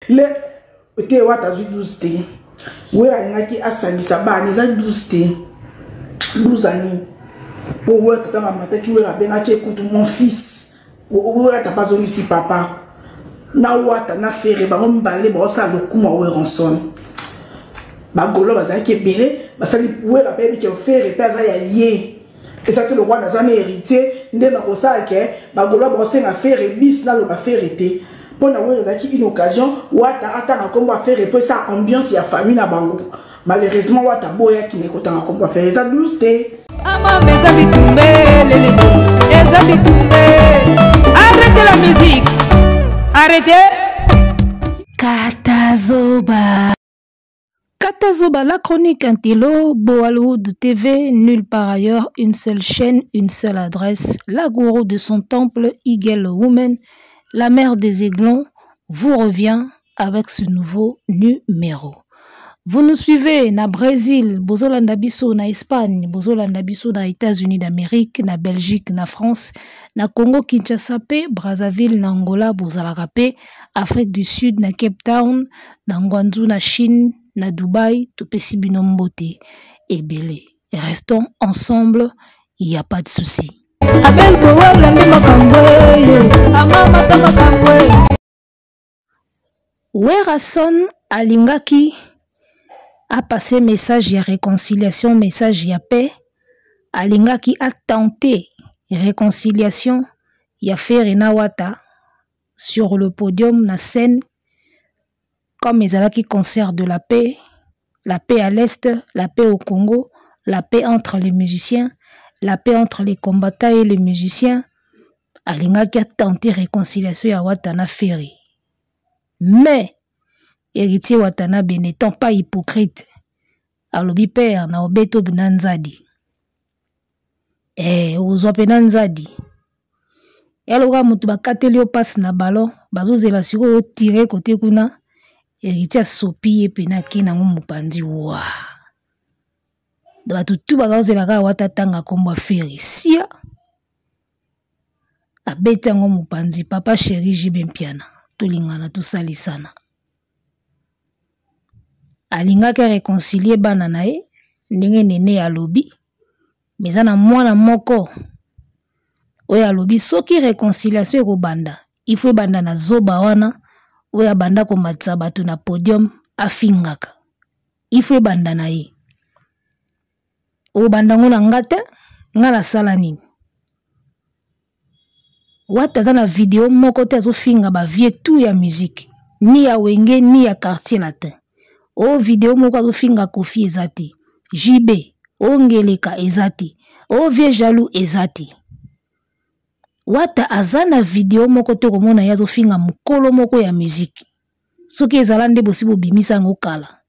Le te wata zu 12 te. We alingaki asangisa bana za 12 te. 12 années. Pour ouais que ta maman qui ouais ben qui écoute mon fils. Ouais t'as pas ici papa. Na wata na fere ba mbale ba sa le kuma we ranson. Ba golo ba za ki belé ba sali ouais la bébé qui fere pe za ya yé. Et ça que le roi n'a jamais hérité, ndé na kosa ke ba golo ba senga fere bis na le ba fere té. Pour na ouais za ki une occasion wata atanga comme ba fere pe ça ambiance ya famille na bango. Malheureusement wata boya qui ne kotanga comme ba fere ça 12 té. Ama meza bitumbe lele meza bitumbe. Arrêtez la musique. Arrêtez. Katazoba. Katazoba, la chronique Intello, Bollywood TV, nulle part ailleurs, une seule chaîne, une seule adresse. La gourou de son temple, Eagle Woman, la mère des aiglons, vous revient avec ce nouveau numéro. Vous nous suivez na Brésil, Bozolanda Bisso na Espagne, Bozolanda Bisso na États-Unis d'Amérique, na Belgique, na France, na Congo Kinshasa, Brazzaville, na Angola, Bozalakape, Afrique du Sud, na Cape Town, na Ngwanzu, na Chine, na Dubaï, Topesi Binombote et Belé. Restons ensemble, il n'y a pas de souci. Werason Alingaki a passé message de réconciliation, message de paix. Alingaki a tenté réconciliation. Il a fait Renawata sur le podium, na scène, comme ils allaient qui concert de la paix à l'Est, la paix au Congo, la paix entre les musiciens, la paix entre les combattants et les musiciens. Alingaki a tenté réconciliation à Watana Ferry. Mais héritier Watanabe n'étant pas hypocrite, alobi père na obeto binanzadi. Ozwa penanzadi. Yaloga mutu bakateli passe na ballon, bazozela siko tirer côté kuna, héritier sopi e penaki na mupandi wa. Batu tu bazozela ka watatanga komba Ferry sia. Abeta ngo mupandi papa chéri jibempiana, tulingana tusalisana. Alingaki réconcilier bana nae ndenge nene alobi mezana mwana moko oya alobi soki réconciliation eko banda il faut banda na zoba wana oya banda ko matsa batu na podium afingaka il faut banda nae o banda ngona ngata ngala sala nini wata za na video moko te azo finga ba vie tout ya musique ni ya wenge ni ya quartier latin. O video moko azofinga Kofi ezate, JB, o Ngeleka ezate, o vie jaloux ezate. Wata azana video moko te komona ya azofinga mukolo moko ya musique. Soki ezala nde bosibo bimisa ngo kala.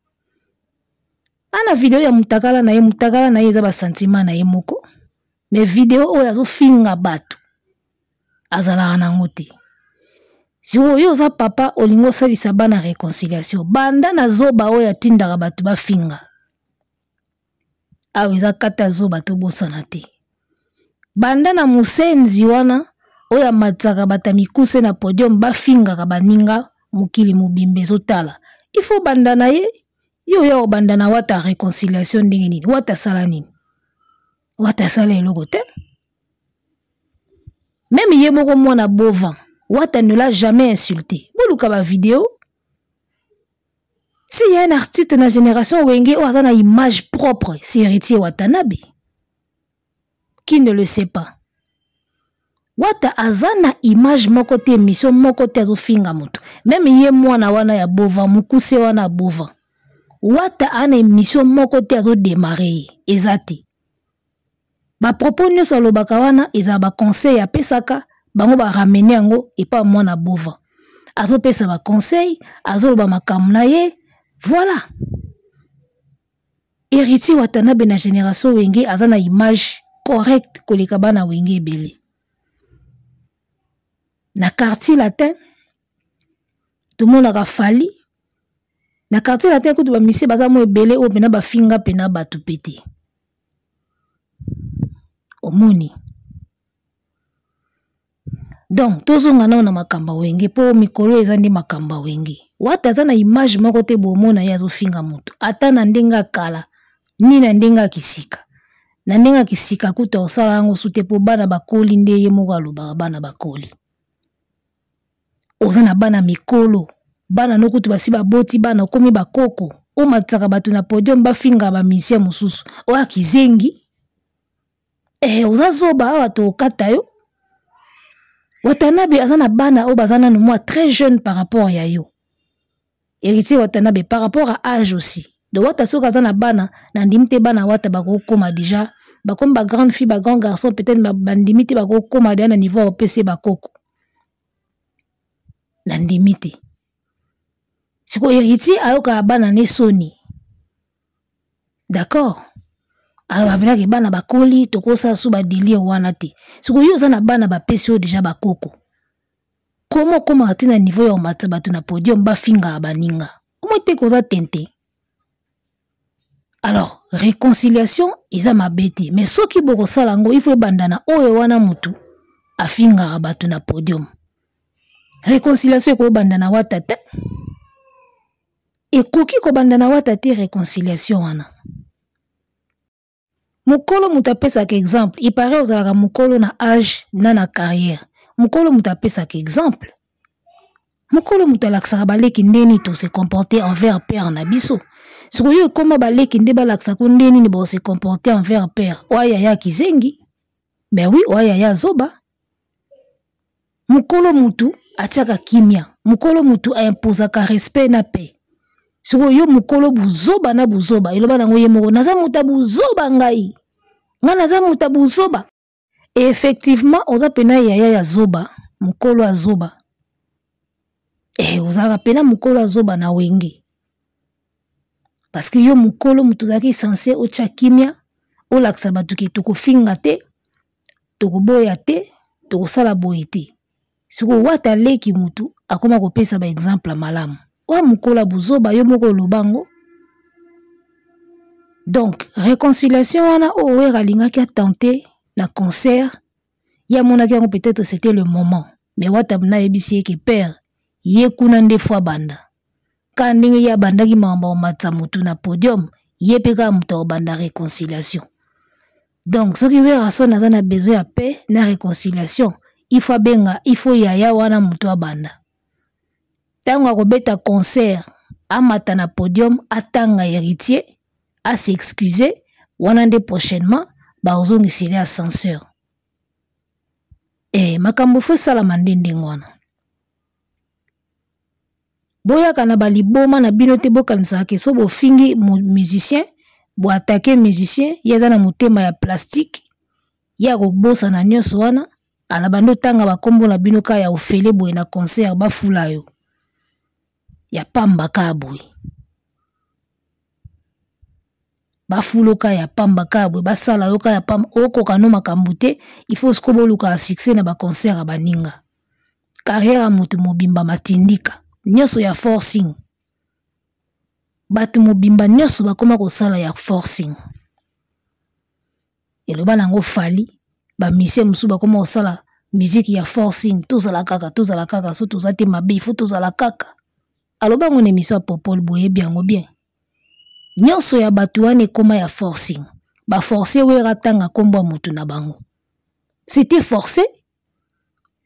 Ana video ya mutakala na ye eza ba sentiment na ye moko. Mais video oyo azofinga batu. Azala nango te. Si oyo za papa olingo salisa bana réconciliation banda na zoba oyo atindaka batu bafinga awe za kata zoba to bosana te banda na musenzi wana oyo matsaka bata mikuse na podium bafingaka baninga mukili mubimbe zotala il faut banda na ye yo banda na wata réconciliation ndenge nini wata sala nini wata sala eloko te même ye moko mwana bovan Wata ne l'a jamais insulté. Boluka ba vidéo. S'il y a un artiste dans la génération Wenge ou a une image propre, c'est héritier Watanabe. Qui ne le sait pas? Wata azana image moko te mission moko te azo finga moto. Même ye mwana wana ya bova mukuse wana bova. Wata ana émission moko te azo démarrer ezate. Ba propos nyonso lobaka wana eza ba conseil apesaka bango ba ramener yango et pas mwana bova. Azo pesa ba conseil, azo loba makambo na ye, voilà. Héritier Watanabe na génération Wenge azana image correcte koleka bana Wenge ebele. Na quartier latin, tout le monde a fallu. Na quartier latin, tout le monde a mo ebele o pena ba finga pena ba tupete. Omoni. Donc tozonga na makamba wenge po mikolo ezandi makamba wenge. Wata za na image moko te bomona ya zofinga mutu. Ata na ndenga kala ni na ndenga kisika. Na ndenga kisika kuta osala yango sute po bana bakoli nde ye moko aloba bana bakoli. Oza na bana mikolo, bana nokutu basi baboti bana okomi bakoko. O matsaka batu na podium bafinga ba misien mususu. Oya kizengi. Oza zoba awa to okata yo. Watanabe azana bana o bazana no moi très jeune par rapport ya yo. Héritier Watanabe par rapport à âge aussi. De wata soka azana bana na ndimite bana wata bako koma déjà bakom ba grande fille ba grand garçon peut-être ba ndimite bako koma na niveau au PC bakoko. Na ndimite. Siko héritier ayoka bana ne soni. D'accord? Alors babela ke bana bakoli tokosa su ba délire wana te. Siko yo za na bana ba pesi o déjà bakoko. Comment atina niveau ya matsa batu na podium ba finga baninga. Comment te koza tente? Alors réconciliation isa mabete mais soki boko sala ngo il faut bandana oyo wana mutu afinga batu na podium. Réconciliation ko bandana wata te. Et koki ko bandana wata te réconciliation wana. Mukolo mutapesa ke exemple, il paraît ozalaka mukolo na âge na carrière. Mukolo mutapesa ke exemple. Mukolo mutalaksa baleki ndeni to se comporter envers père na biso. Siko yo koma baleki nde balaksa ko ndeni ni bo se comporter envers père. Oya ya kizengi. Ben oui, oya ya zoba. Mukolo mutu atiaka kimia. Mukolo mutu imposaka respect na paix. Siko yo mukolo buzoba na buzoba. Iloba nango ye moko naza muta buzoba ngai. Nga naza muta buzoba. Et effectivement, oza pena ya zoba. Mukolo a zoba. Oza pena mukolo a zoba na wenge. Parce que yo mukolo mutuzaki censé ocha kimia. O laksa batuki toko finga te. Toko boya te. Toko sala boye te. Siko wata leki mutu. Akoma kopesa ba exemple malamu. Wa mukola buzoba yo moko lobango. Donc réconciliation wana owe ralinga ki a tenté na concert ya monaki yango peut-être c'était le moment mais wata na ebisi ke père ye kuna nde fois banda ka ndenge ya banda ki mamba matsa mutu na podium ye peka muto banda réconciliation. Donc soki we rason azana besoin ya paix na réconciliation il faut benga il faut ya wana muto banda. Tango akobeta concert amata na podium atanga héritier à s'excuser wanande prochainement ba ozongiseli ascenseur. Makambo fo sala mandende ngwana. Boya kana baliboma na bino te bokanisa ke so bo fingi musicien bo attaquer musicien yaza na mutema ya plastique ya kobosa na nyoso wana ala bando tanga bakombo na bino ka ya ofele boye na concert ba fula yo. Ya pamba kabwe. Bafuloka ya pamba kabwe, basala yoka ya pamba, oko kano makambute, il faut skobo luka succès na ba concert a baninga. Carrière mutu mobimba matindika, nyoso ya forcing. Batu mobimba nyoso bakoma kosala ya forcing. Eloba nango fali, ba misye musu bakoma kosala musique ya forcing, tozala kaka, so tozate mabe, il faut tozala kaka. Aloba ngone miswa popol boye biango bien. Nyonso ya batu wane koma ya forcing. Ba forcer we ratanga kombo mutu na bango. C'était forcé.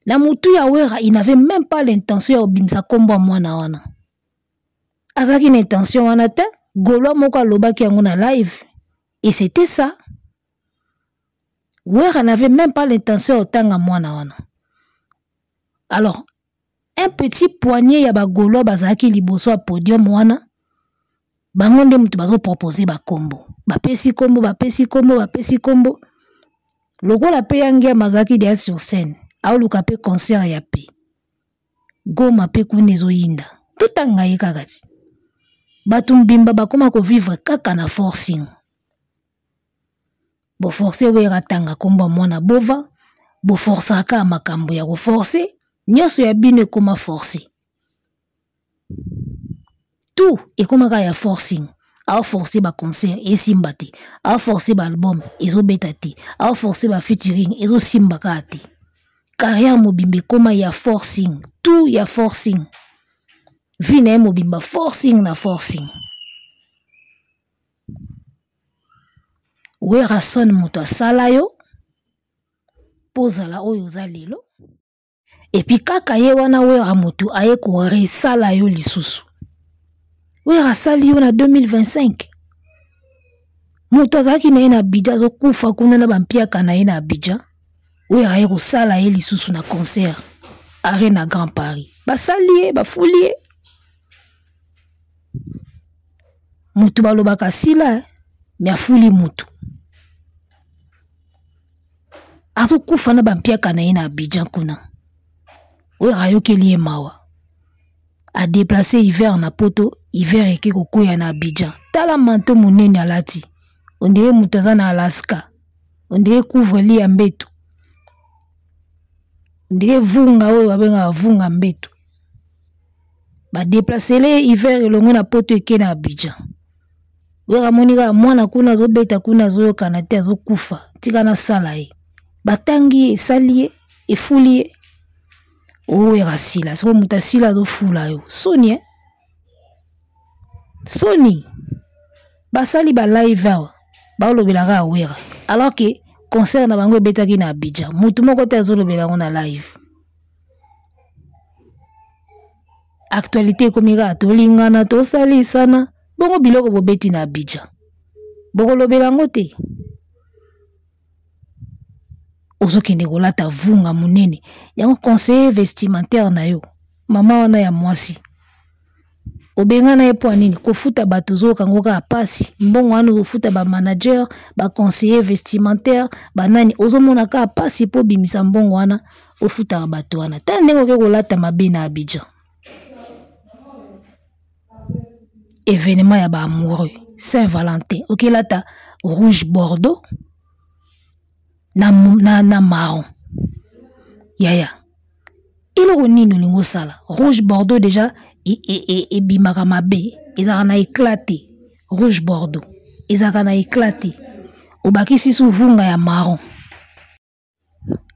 La mutu ya wera, il n'avait même pas l'intention ya obimsa kombo mwana wana. Azaki une intention wana te, golo moko alobaki yango na live. Et c'était ça. Wera n'avait même pas l'intention ya otanga mwana wana. Alors, un petit poignet ya ba golo bazaki liboso a podium wana. Bangonde mutu bazo proposer ba kombo. Bapesi kombo. Logo la pe yangia mazaki dia sur scène. Au luka pe concert ya pe. Goma pe kunezo yinda. Tutanga yekagati. Batu mbimba bakoma ko vivre kaka na forcing. Bo forcer we ratanga kombo mwana bova. Bo forcer ka makambo ya ko forcer. Nyoso ya bine koma forcer. Tout est comme un forcing. A forcer ba concert et simbati. A forcer ba album et zo betati. A forcer ba featuring et zo simbakati. carrière mobimba koma ya forcing, tout ya forcing. Vie na mobimba forcing na forcing. Wera son moto asala yo pozala oyo oza lelo. Epi kaka ye wana wera moto aye ko resala yo lisusu. Wera sali yo na 2025. Moto azaki na ye na Abidjan zo kufa kuna na bampiaka na ye na Abidjan. Wera aye ko sala ye lisusu na concert Arena Grand Paris. Basali ye, bafuli ye. Moto balobaka sila me afuli moto. Azo kufa na bampiaka na ye na Abidjan kuna. Wera yokeli ye mawa. A déplacé hiver na poto, hiver eke kokoya na Abidjan. Tala manto monene alati. On dirait moto aza na Alaska. On dirait couvre-lit ya mbeto. On dirait vunga oyo babenga vunga mbeto. Ba déplacer le hiver elongo na poto eke na Abidjan. Wera monika mwana kuna zo beta kuna zo yokana te azo kufa. Tika na sala ye. Batangi esali ye, efuli ye. Wera sila, so muta sila zo fula yo. Soni Soni. Basali ba live awa. Ba lobelaka wera. Alors que concert na bango betaki na Abidjan. Mutu moko te azo lobela ngo na live. Actualité komika tolingana to sali sana. Bongo biloko bobeti na Abidjan. Boko lobela ngo te. Ozokende kolata vunga munene. Yango conseiller vestimentaire na yo. Mama wana ya mwasi. Obenga na ye po nini kofuta bato zo kangoka apasi. Mbongo wana kofuta ba manager, ba conseiller vestimentaire, ba nani ozomona ka apasi po bimisa mbongo wana ofuta bato wana. Ta ndenge ke kolata mabe na Abidjan. Événement ya ba amoureux, Saint-Valentin. Ok lata rouge bordeaux na marron. Yaya. Iloko nini lingo sala. Rouge bordeaux déjà et bimaka mabe. Ezaka na éclaté. Rouge bordeaux. Ezaka na éclaté. Obakisi su vunga ya marron.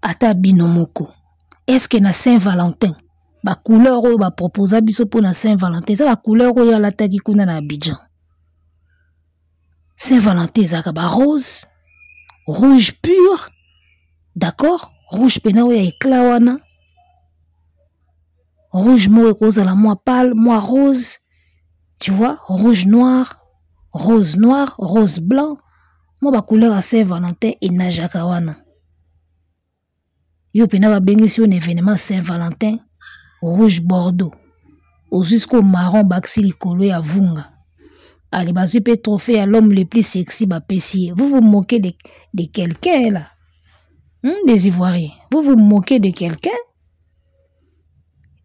Ata binomoko. Est-ce que na Saint-Valentin ba couleur oyo ba proposa biso pour na Saint-Valentin, ça ba couleur oyo alataki kuna na Abidjan. Saint-Valentin ezaka ba rose, rouge pur, d'accord? Rouge pena oyo éclat wana. Rouge mo ekozala moi pâle, moi rose. Tu vois, rouge noir, rose blanc. Mo ba couleur à Saint-Valentin et najaka wana. Yo pena ba bengisi un événement Saint-Valentin. Rouge bordeaux au jusqu'au marron baxi likolo ya vunga. Allez, bazui pe trophée à l'homme le plus sexy ba pessier. Vous vous moquez de quelqu'un là, des Ivoiriens. Vous vous moquez de quelqu'un.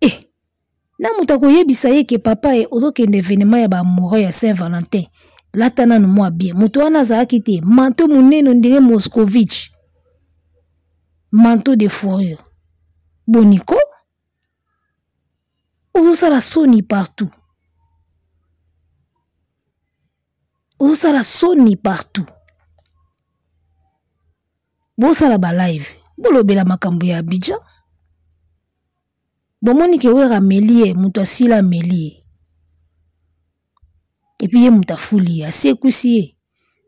Eh, na mutako yebisa ye ke papa e ozokende événement ya ba amoureux ya Saint-Valentin. Latana no moi bien. Muto wana za akite manteau munene on dirait Moscovitch. Manteau de fourrure. Boniko. Ozo la soni partout. Ozo la soni partout. Bosa la ba live. Bolo bela makambo ya Abidjan. Bomoni ke wera melie, muto asila melie. Et puis ye muta fuli asekusi ye.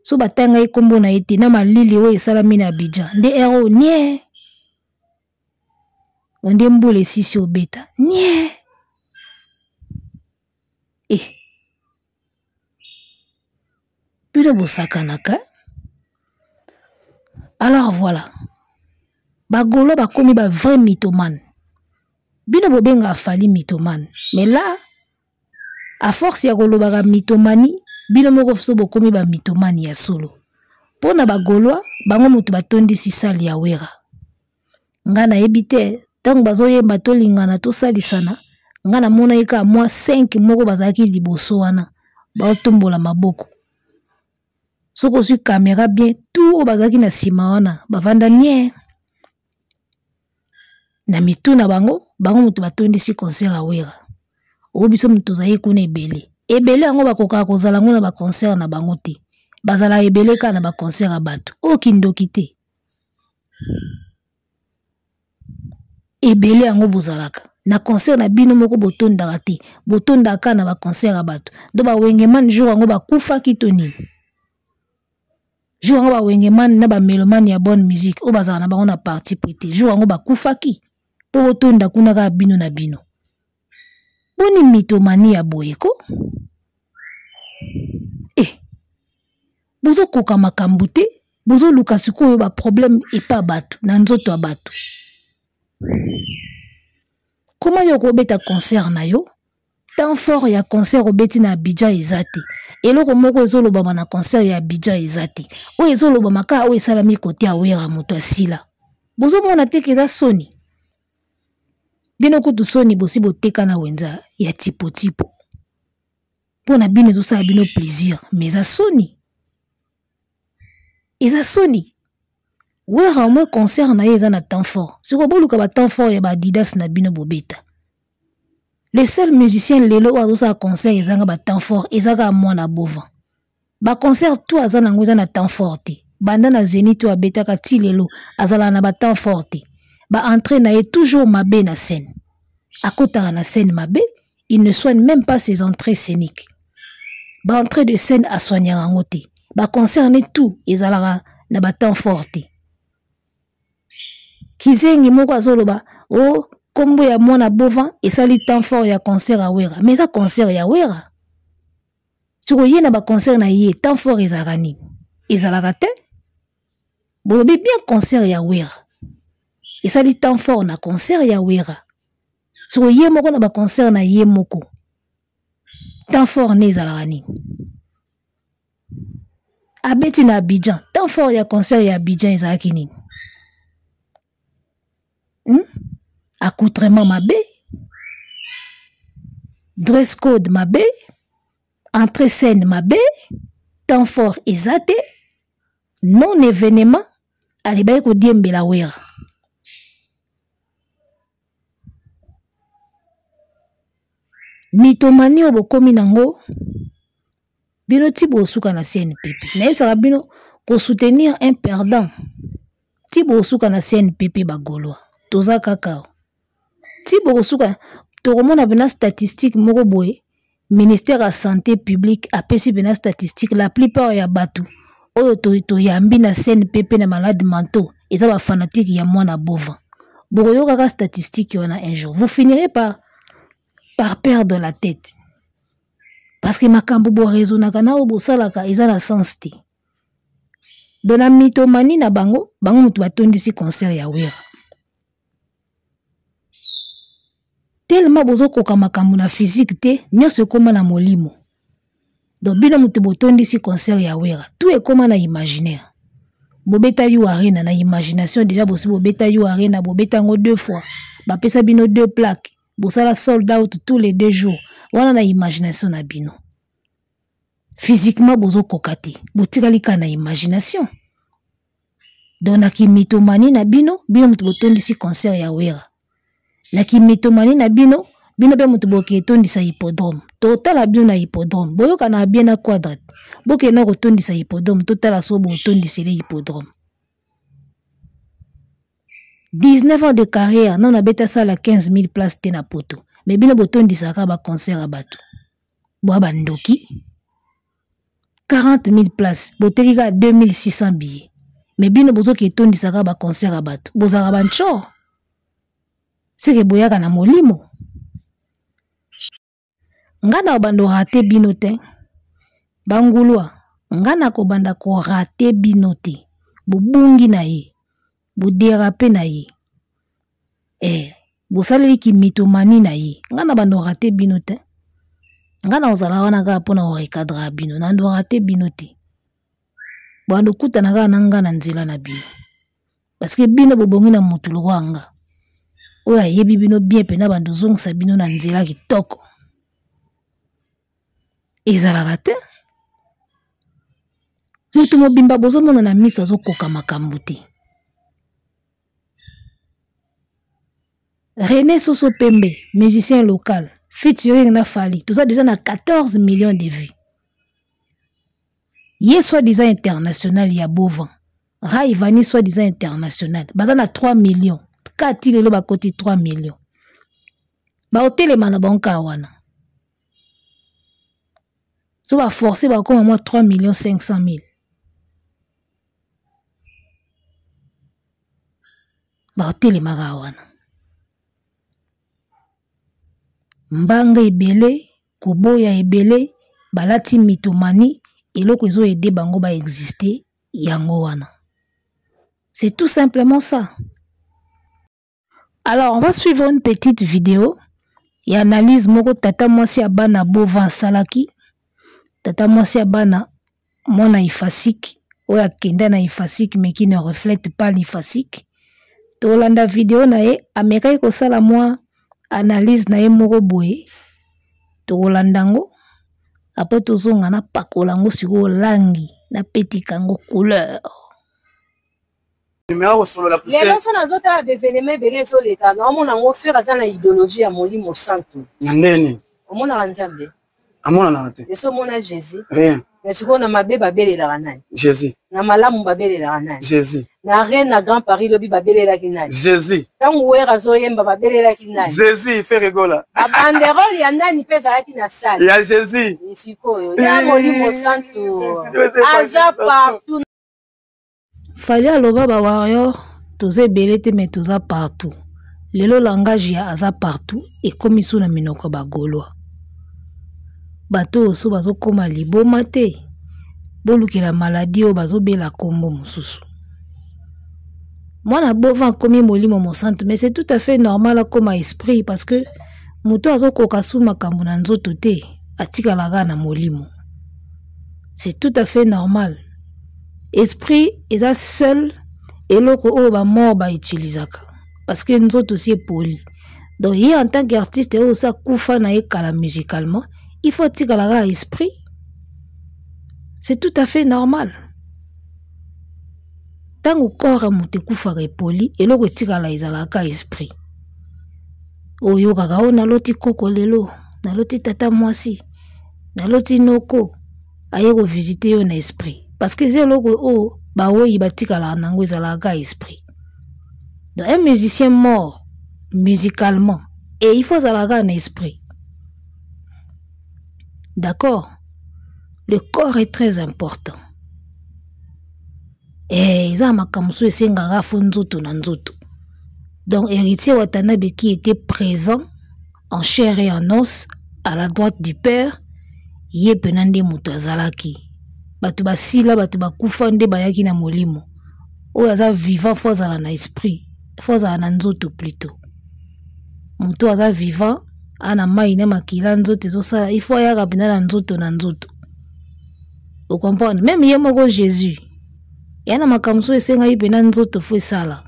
So batanga ye kombo na ete na malili o esalami na Abidjan. Nde ero nie. Onde mbule sisi obeta. Nie. Eh. Puis bosakanaka. Alors voilà. Bagolo bakomi ba vrai mythomane. Bino bobenga afali mythomane. Mais là, à force ya kolobaka mythomanie, bino moko so bokomi ba mythomane ya solo. Pona bagolwa, bango mutu batondi sisali ya wera. Ngana ebite, tango bazoyemba tolingana tosalisana. Ngana mona eka moi 5 moko bazaki liboso wana baotombola maboko. Soko su caméra bien tout bazaki na sima wana bavanda nie. Na mitu na bango mutu batondi si concert awera. Obiso mutu zayi kuna ebele. Ebele yango bakoka kozala ngona ba concert na bango te. Bazala ebele ka na ba concert a bato. O kindoki te. ebele yango bozalaka na concert na bino moko botondaka te botondaka na ba concert abato do ba wengeman jour yango bakufa kitoni jour yango ba wengeman na ba melomane ya bonne musique o bazala na bango na parti prité jour yango bakufa ki po botonda kuna ka bino na bino boni mitomani ya boyeko bozo koka makambu te bozo luka sikoyo ba problème epa bato na nzoto ya bato. Comment yoko beta concert na yo? Tant fort ya concert obeti na Abidjan ezate. Eloko moko ezoloba na concert ya Abidjan ezate. O ezoloba maka o esalami kote awera moto asila. Bozo mona teke eza soni. Bino kutu soni bosi boteka na wenza ya tipo tipo. Pona bino tosala bino plaisir, mais eza soni. Eza soni. Wera mwe concert na ye eza na temps fort. Siko boluka ba temps fort ya ba Adidas na bino bobeta. Les seuls musiciens lelo ozo sa concert ezanga ba temps fort ezaka mwana bova. Ba concert tout azana ngo eza na temps fort te. Banda na Zénith to abetaka ti lelo azala na ba temps fort te. Ba entrée na ye toujours mabe na scène. Akotaka na scène mabe, il ne soigne même pas ses entrées scéniques. Ba entrée de scène a soigner yango te. Ba concert ne tout ezalaka na ba temps fort te. Kizengi moko azoloba oh kombo ya mwana bovan esali temps fort ya concert ya wera mais ça concert ya wera siko ye na ba concert na ye temps fort ezalaka nini ezalaka te bolobi bien concert ya wera esali temps fort na concert ya wera siko ye moko na ba concert na ye moko temps fort ne ezalaka nini abeti na Abidjan temps fort ya concert ya Abidjan ezalaki nini accoutrement mabe, dress code mabe, entrée scène mabe, temps fort ezate, non événement, alibaye ko diembela wera. Mitomani obokomi nango, bino tibo suka na CNPP. Na yebisaka bino pour soutenir un perdant, tibo suka na CNPP bagolwa. Toza kakao. Tibo suka tokomona bena statistique moko boye ministère de santé publique apesi bena statistique la plupart ya batu oyo to yambi na CNPP na malade mentaux eza ba fanatique ya mwana bova. Boyo kaka statistique wana un jour vous finirez par perdre la tête. Parce que makambo bo raisonnaka na obo salaka eza na sens te. Dona mitomani na bango mutu batondisi concert ya wera. Tellement bozo koka makambo na physique te nyonso koma na molimo. Donc bino mutu botondisi concert ya wera tout est comme na imaginaire. Bobeta yu arena na imagination déjà bosi bobeta yu arena bobeta ngo 2 fois. Ba pesa bino 2 plaques. Bosala sold out tous les 2 jours. Wana na imagination na bino. Physiquement bozo kokate. Botikali ka na imagination. Donc na mitomani na bino mutu botondisi concert ya wera. Na mitomani na bino be mutu boke tondisa hippodrome. Totala bino na hippodrome. Boyoka na bien na quadrate. Boke na kotondisa hippodrome. Totala so bo tondisa le hippodrome. 19 ans de carrière, non abeta sala 15 000 places te na poto. Mais bino botondisa ka ba concert a bato. Boa bandoki. 40 000 places. Boteki ka 2600 billets. Mais bino bozoki tondisa ka ba concert a bato. Bozaka bancho. C'est que boyaka na molimo. Ngana obando rate bino te. Bangulwa. Ngana ko banda ko rate bino te. Bobungi na ye. Bodérape na ye. Bosaleli ki mitomani na ye. Ngana bando rate bino te. Ngana ozala wana ka pona o recadra bino. Nando rate bino te. Bando kuta na ka nanga nzela na bino. Parce que bino bobongi na mutulu wanga. Oya yebi bino bien pena bando zongsa bino na nzela kitoko. Ezalaka te. Mutu mobimba bozo mona na miso azo koka makambu te. René Soso Pembe, musicien local, featuring na Fali, tout ça déjà na 14 millions de vues. Yé soi-disant international ya Bovan. Raivani soi-disant international. Baza na 3 millions. kati lelo bakoti 3 millions baotelema na bango kaka wana so baforce bakoma mwa 3 millions 500 000 baotelema kaka wana mbanga ebele koboya ebele balati mitomani eloko ezo ede bango ba exister yango wana. C'est tout simplement ça. Alors on va suivre une petite vidéo et analyse moko tata mwasi ya bana bova salaki tata mwasi ya bana mona ifasik oya kenda na ifasik mais qui ne reflète pas l'ifasik. Tolanda vidéo na ye amekai ko sala moi analyse na ye moko boye tolandango après tozonga na pakolango siko langi na petikango couleur. Les gens sont dans d'autres événements belé sur les cas. On a offert à la idéologie à Molimo Santo. Nandeni. On a Nzambe. Amona na te. Et so mona Jésus. Rien. Mais ce qu'on a mabé babélé la ranai. Jésus. Na malamu babélé la ranai. Jésus. Na reine na Grand Paris lobi babélé la kinai. Jésus. Tant ouera zo yemba babélé la kinai. Jésus fait rigola. A banderole ya ndani pesa yaki na salle. Il y a Jésus. Isiko yo. Ya Molimo Santo. Aza partout. Fallait aloba ba warrior toze belete mais toza partout. Lelo langage ya aza partout et comme isu na minoko ba golwa. Bato so bazo koma liboma te. Boluki la maladie o bazo bela kombo mususu. Moi na bovan komi molimo mo centre mais c'est tout à fait normal comme esprit parce que muto azo kokasu makambo na nzoto te atika la na molimo. C'est tout à fait normal. Esprit est seul et l'autre oh ba mort ba utilisaka parce que nous autres aussi est poli. Donc il en tant qu'artiste oh ça kufa na ekala musicalement, il faut tikala esprit. C'est tout à fait normal. Tant au corps muté kufa poli et l'autre tikala izalaka esprit. Oh yo kaka o na loti koko lelo, na loti tata mwasi, na loti noko aye ko visiter yo na esprit. Parce que c'est le oh bah oui batika la nango ezalaka esprit. Donc un musicien mort musicalement et il faut zalaga un esprit. D'accord? Le corps est très important. Et ils ont makamso esengara fonzoto na nzoto. Donc héritier Watanabe qui était présent en chair et en os à la droite du père yé penande muto azalaki. Batu basila batu bakufa nde bayaki na molimo oyo aza vivant fo azala na esprit fo azala na nzoto plutôt mutu aza vivant ana mai na makila nzoto ezosala il faut ayaka pena na nzoto vous comprenez même ye moko Jésus yana makamso esenga yi pena nzoto fo esala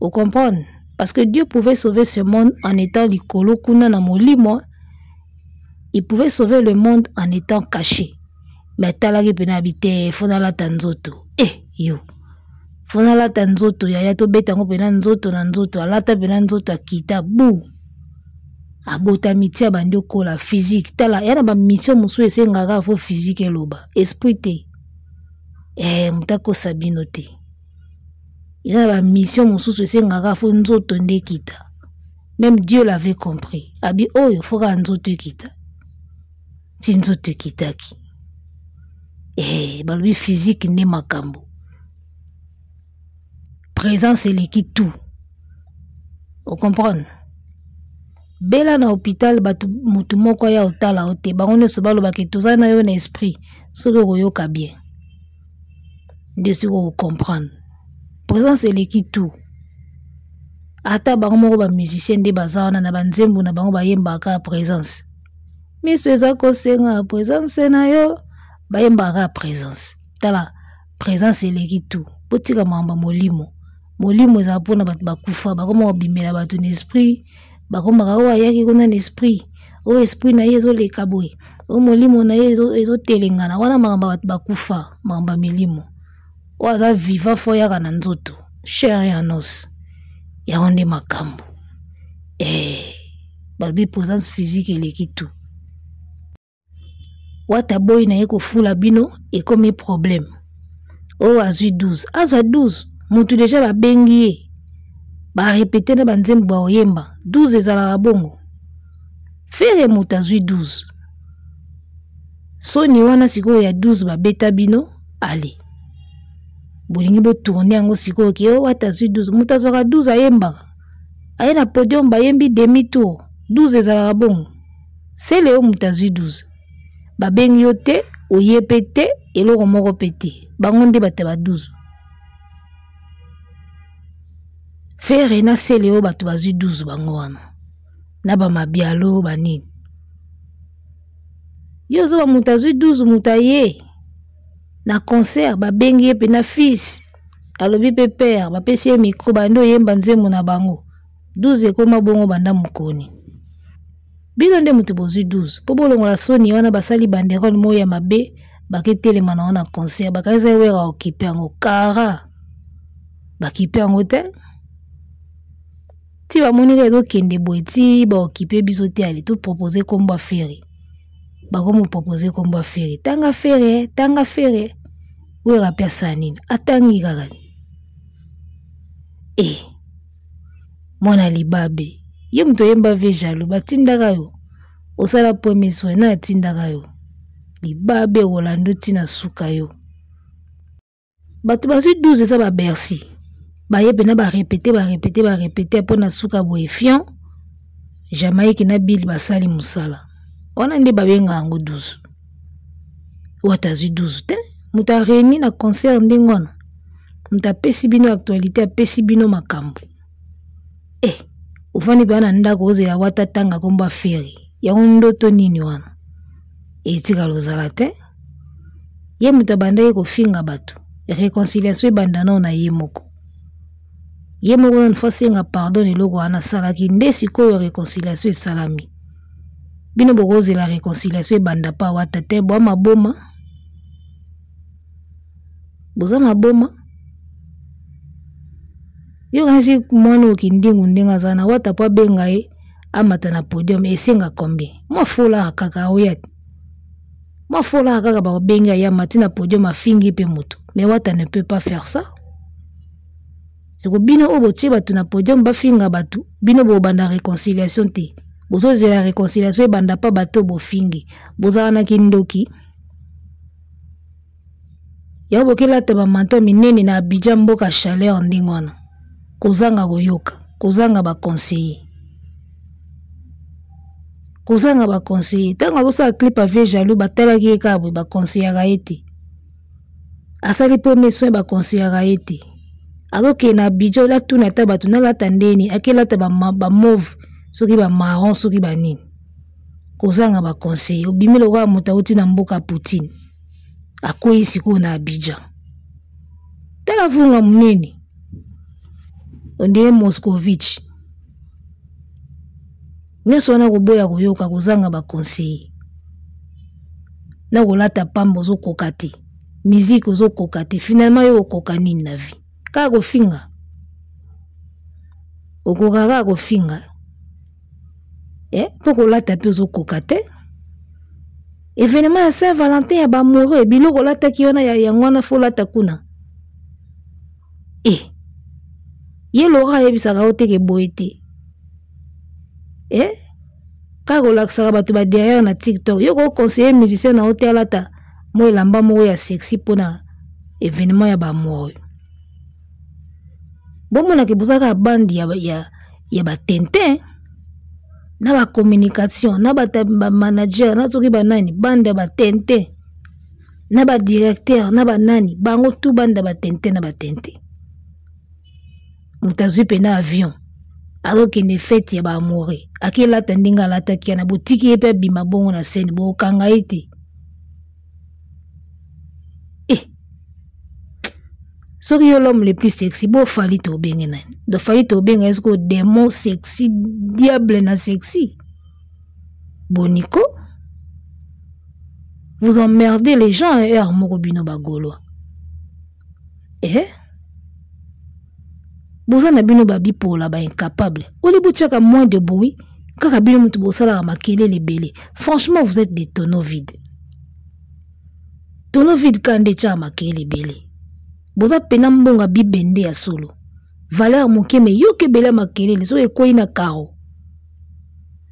vous comprenez parce que Dieu pouvait sauver ce monde en étant likolo kuna na molimo il pouvait sauver le monde en étant caché. Mais talaki pena habité fona la tanzoto yo fona la tanzoto ya to beta ngo pena nzoto na nzoto alata pena nzoto akita bu abota mitia bandio ko la physique tala yana ba mission musu esengaka fo physique eloba esprit te mutako sabino te yana ba mission musu esengaka fo nzoto nde kita même Dieu l'avait compris abi oyo foka nzoto kita ti nzoto kitaki balobi physique ne makambo. Présence c'est l'équipe tout. Vous comprenez? Bela na hôpital batu mutu moko ya otala ote bango so baloba ke tozana yo na esprit soko koyoka bien. De ce que vous comprenez. Présence c'est l'équipe tout. Ata bango moko ba musicien de bazana na banzembu na bango bayembaka présence. Miso eza ko senga présence na yo bayembaka présence. Tala présence eleki tout. Botika mamba molimo. Molimo eza pona batu bakufa bakoma bimela batu na esprit. Bakoma ka wa yaki kuna na esprit. O esprit na yezo le kaboy. O molimo na yezo telengana wana mamba batu bakufa mamba milimo. O aza vivant fo yaka na nzoto. Chair et en os. Ya onde makambo. Balbi présence physique eleki tout. Wata boy na yeko fula bino et comme problème. Oh azui 12. Azwa 12. Mutu déjà ba bengi. ba répéter na banzembo ba oyemba 12 ezalaka bongo fere moto azwi 12 soni wana sikoyo ya 12 babeta bino ale bolingi botourne yango sikoyo ke o wata azwi 12 moto azwaka 12 ayembaka aye na podium bayembi demi tour 12 ezalaka bongo sele yo moto azwi 12 babengi yo te oyepe te eloko moko pe te bango nde bato ba 12 fere na sele yo bato bazwi 12 bango wana na bamabialo banini yo zo ba moto azwi 12 moto aye na concert babengi ye pe na fils alobi pe père bapesi ye micro bando yemba nzembo na bango 12 ekoma bongo banda mokoni bino nde moto bozwi 12 po bolongola soni wana basali banderole moya ya mabe baketelema na wana concert bakaza wera okipe yango kara bakipe yango te ti bamonika ezokende boye ti baokipe biso te ale to propose kombo afere bakomo propose kombo afere tanga fere wera pe asala nini atangi kaka mwana libabe ye moto oyemba ve jalo batindaka yo osala premier soin na atindaka yo libabe rolando tina suka yo bato bazwi 12 eza ba bercy baye pena ba répéter pona suka boye fion Jamaïque na Bill basali musala wana nde babenga yango 12 watazi 12 te muta réuni na concert ndengwana muta pesi bino actualité pesi bino makambo ufani bana ndako ozela wata tanga komba feri ya ndoto nini wana etika lozala te ye muta banda ye kofinga bato réconciliation bandana na ye moko na fasinga pardon eloko wana salaki nde sikoyo réconciliation salami bino bogoze la réconciliation banda pa wata te bo maboma boza maboma yo kasi mwana okindingu ndenga zana wata pa benga ye amata na podium esenga combien mo fola kaka oyat mo fola kaka ba benga ya matina podium afingi pe moto mais wata ne peut pas faire ça. Siko bino obo tie batu na podium bafinga batu bino bo banda réconciliation te bozo zela réconciliation banda pa bato bo fingi boza na kindoki ya bokela te ba manto minene na Abidjan mboka chaleur ndingwana kozanga goyoka kozanga ba conseiller tanga bosa clip avec jaloux batala ki ekabwe ba conseiller ga ete asali premier soin ba conseiller ga ete alors que na Abidjan la tuna ta batu na la tandeni akela ta ba mauve soki ba marron soki ba nini kozanga ba conseiller obimelo kwa muta uti na mboka Poutine akoyi siko na Abidjan tala vunga munene onde Moscovitch nyeso na koboya koyoka kozanga ba conseiller na kolata pambo zo kokate musique zo kokate finalement yo koka nini na vie ka kofinga okokaka kofinga po kolata pe zo kokate événement ya Saint-Valentin ya ba moro biloko kolata ki wana ya yangwana folata kuna ye lora yebisaka oteke boete ka kolakisaka bato ba derrière na TikTok yo ko conseiller musicien na hotel alata mo elamba moko ya sexy pona événement ya ba moro bomona ke bozaka bandi ya ba tente na ba communication na ba manager na soki ba nani banda ba tente na ba directeur na ba nani bango tout banda ba tente na ba tente mutazu pe na avion alors que ne fête ya ba amore akela tendinga lata kia na boutique pe bima bongo na scène bo kanga ite soki yo l'homme le plus sexy bo fali to benga nani do fali to benga est-ce démon sexy diable na sexy boniko vous emmerdez les gens moko bino bagolo boza na bino babi pola ba incapable oli butiaka moins de bruit kaka bino mutu bosala makele lebele franchement vous êtes des tonneaux vides kande cha makele lebele boza pena mbonga bibende ya solo valeur moke me yo ke bela makelele so ekoi na karo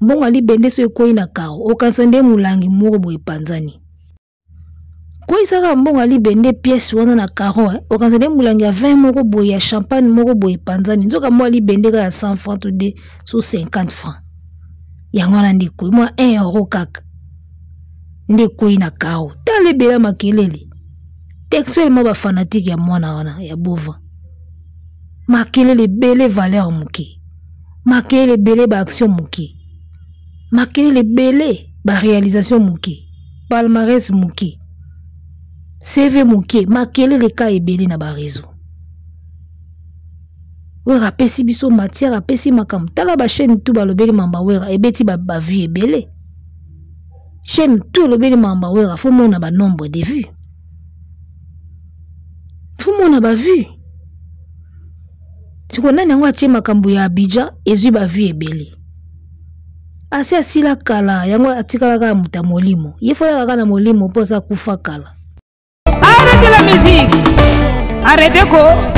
mbongo ali bende so ekoi na karo okanisa nde mulangi moko boye panzani koi saka mbongo ali bende pièce wana na karo okanisa nde mulangi ya 20 moko boye ya champagne moko boye panzani nzoka mo ali bende ka ya 100 francs to de so 50 francs yango wana ndi koi mo 1 euro kaka ndi koi na karo tale bela makelele textuellement ba fanatique ya mwana wana ya bova makelele bele valeur muke makelele bele ba action muke makelele bele ba réalisation muke palmarès muke CV muke makelele ka ebele na ba réseau wera pesi biso matière apesi makam tala ba chaîne tout ba lobeli mamba wera ebeti ba vue ebele chaîne tout lobeli mamba wera faut mona ba nombre de vues faut mona ba vue tu connais nango atie makambo ya Abidjan ezui ba vue ebele asi asila kala yango atikala ka muta molimo yefo ya kana molimo posa kufa kala. Arrêtez la musique, arrêtez quoi.